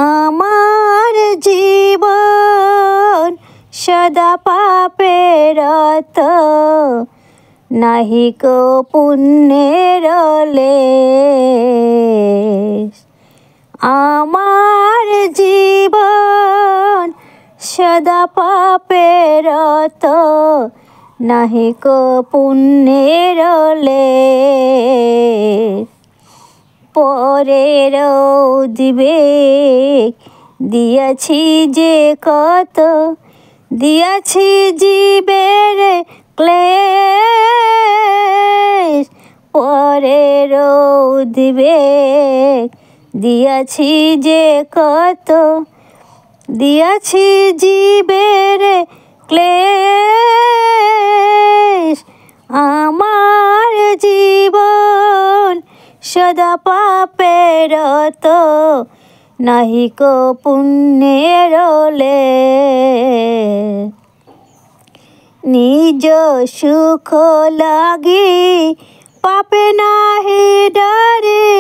আমার জীবন সদা পাপের রত, নাহি কো পুণ্যের লেশ। আমার জীবন সদা পাপের রত, নাহি কো পুণ্যের লেশ। পরের উদ্বেগ দিয়াছি যে কত, দিয়াছি জীবের ক্লেশ। পরের উদ্বেগ দিয়াছি যে কত, দিয়াছি জীবের ক্লেশ। আমার জীবন সদা পাপের রত, নাহি কো পুণ্যের লেশ। নিজ সুখ লাগি পাপে নাহি ডরে,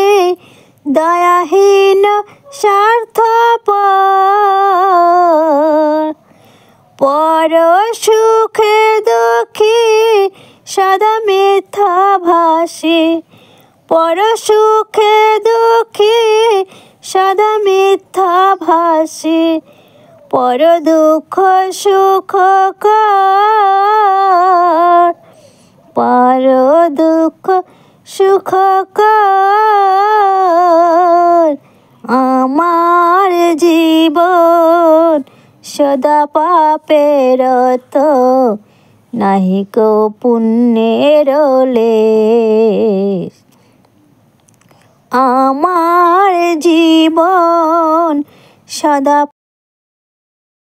দয়াহীন স্বার্থপর। পর সুখে দুঃখী সদা মিথ্যা ভাষী, পর সুখে দুঃখী সদা মিথ্যা ভাষী। পর দুঃখ সুখ কর, পর দুঃখ সুখ কর। আমার জীবন সদা পাপের রত, নাহি কো পুণ্যের লেশ। আমার জীবন সদা